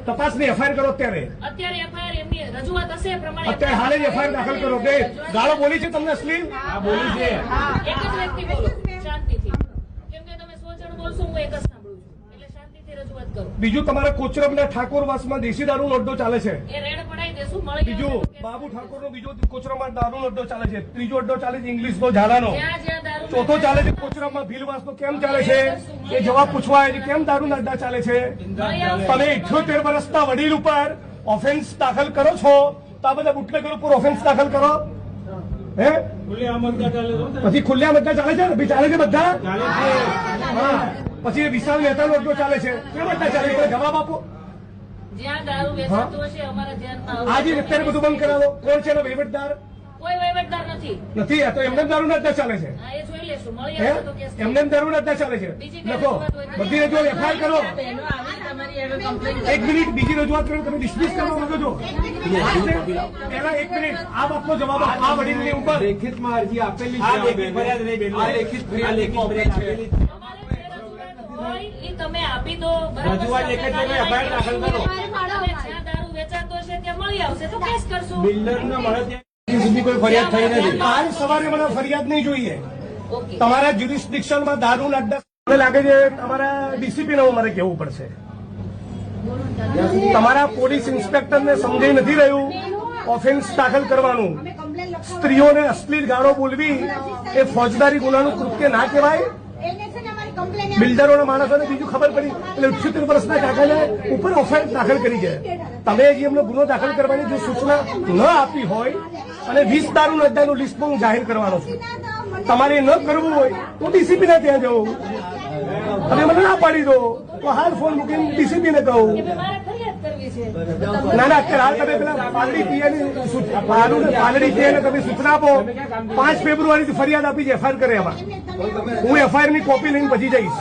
તપાસની એફઆઈઆર કરો અત્યારે એફઆઈઆર એમની રજૂઆત હશે એ પ્રમાણે અત્યારે હાલ જ એફઆઈઆર દાખલ કરો કે ગાળો બોલી છે તમને અશ્લીલ બોલી છે એક જ વ્યક્તિ બોલો શાંતિથી કેમ કે તમે 100 જણ બોલશો હું એક જ સાંભળું છું એટલે શાંતિથી રજૂઆત કરો બીજું તમારે કોચરબના ઠાકોરવાસમાં દેશી દારૂનો અડ્ડો ચાલે છે એ રેડ પડાવી દેશું મળી બીજું બાબુ ઠાકોરનો બીજો કોચરબમાં દારૂનો અડ્ડો ચાલે છે ત્રીજો અડ્ડો ચાલે છે ઇંગ્લિશનો ઝાલાનો ચોથો ચાલે છે કોચરબમાં ભીલવાસનો કેમ ચાલે છે એ જવાબ પૂછવા આવે છે કેમ દારૂના અડ્ડા ચાલે છે તમે 78 વર્ષના વડીલ ઉપર ઓફેન્સ દાખલ કરો છો તો આ બધા બુટલેગર ઉપર ઓફેન્સ દાખલ કરો હે પછી ખુલ્લા બધા ચાલે છે ને ચાલે છે બધા હા પછી વિશાલ મહેતાનો અડ્ડો ચાલે છે કેમ અડ્ડા ચાલે છે જવાબ આપો જ્યાં દારૂ વેચાતો હશે અમારા ધ્યાનમાં આજે અત્યારે બધું બંધ કરાવો કોણ છે એનો વહીવટદાર કોઈ વહીવટદાર નથી આ તો એમને દારૂના અડ્ડા ચાલે છે હા એ જોઈ લેશું મળી આવશે તો કેસ એમને દારૂના અડ્ડા ચાલે છે લખો બધી રજૂઆત એફઆઈઆર કરો એક મિનિટ બીજી રજૂઆત કરો તમે ડિસ્મિસ કરવા માંગો છો પહેલા એક મિનિટ આ બાપનો જવાબ આ વડીલની ઉપર લેખિતમાં અરજી આપેલી છે આ લેખિત ફરિયાદ આપેલી છે તમે આપી દો રજૂઆત લેખિત એફઆઈઆર દાખલ કરો જ્યાં દારૂ વેચાતો હશે ત્યાં મળી આવશે તો કેસ કરશું બિલ્ડરને મળે ત્યાં સુધી કોઈ ફરિયાદ થઈ નથી કાલ સવારે મને ફરિયાદ નહીં જોઈએ તમારા જ્યુરિસ્ડિક્શનમાં દારૂના અડ્ડા મને લાગે છે તમારા ડીસીપી ને મારે કહેવું પડશે તમારા પોલીસ ઇન્સ્પેક્ટરને સમજાઈ નથી રહ્યું ઓફેન્સ દાખલ કરવાનું સ્ત્રીઓને અશ્લીલ ગાળો બોલવી એ ફોજદારી ગુનાનું કૃત્ય ના કહેવાય બિલ્ડરોના માણસોને બીજું ખબર પડી એટલે 78 વર્ષના કાકાને ઉપર ઓફેન્સ દાખલ કરી છે તમે જે એમનો ગુનો દાખલ કરવાની જો સૂચના ન આપી હોય અને 20 દારૂના અડ્ડાનું લિસ્ટ હું જાહેર કરવાનો છું તમારે ન કરવું હોય તો ડીસીપી ને ત્યાં જવું તમે મને ના પાડી દો તો હાલ ફોન મૂકીને ડીસીપી ને કહું ના અત્યારે હાલ તમે પેલા પાલડી પીએને તમે સૂચના આપો 5 ફેબ્રુઆરીથી ફરિયાદ આપી છે એફઆઈઆર કરે એમાં હું એફઆઈઆર ની કોપી લઈને પછી જઈશ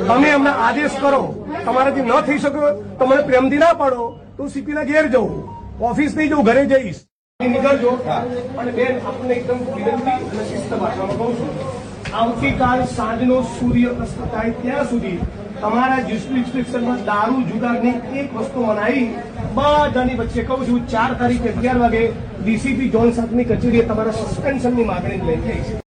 તમે અમને આદેશ કરો તમારાથી ન થઈ શકે તો મને પ્રેમથી ના પાડો તો સીપી ના ઘેર જવું ઓફિસ નહીં જવું ઘરે જઈશ નીકળજો અને બેન આપણને એકદમ વિનંતી અને શિસ્ત ભાષામાં કહું છું આવતીકાલ સાંજનો સૂર્ય અસ્ત થાય ત્યાં સુધી તમારા જ્યુરિસ્ડિક્શનમાં દારૂ જુગારની એક વસ્તુ મનાઈ બધાની વચ્ચે કહું છું 4 તારીખે 11 વાગે ડીસીપી જોન સાહેબની કચેરીએ તમારા સસ્પેન્શનની માગણી લઈ જઈશ.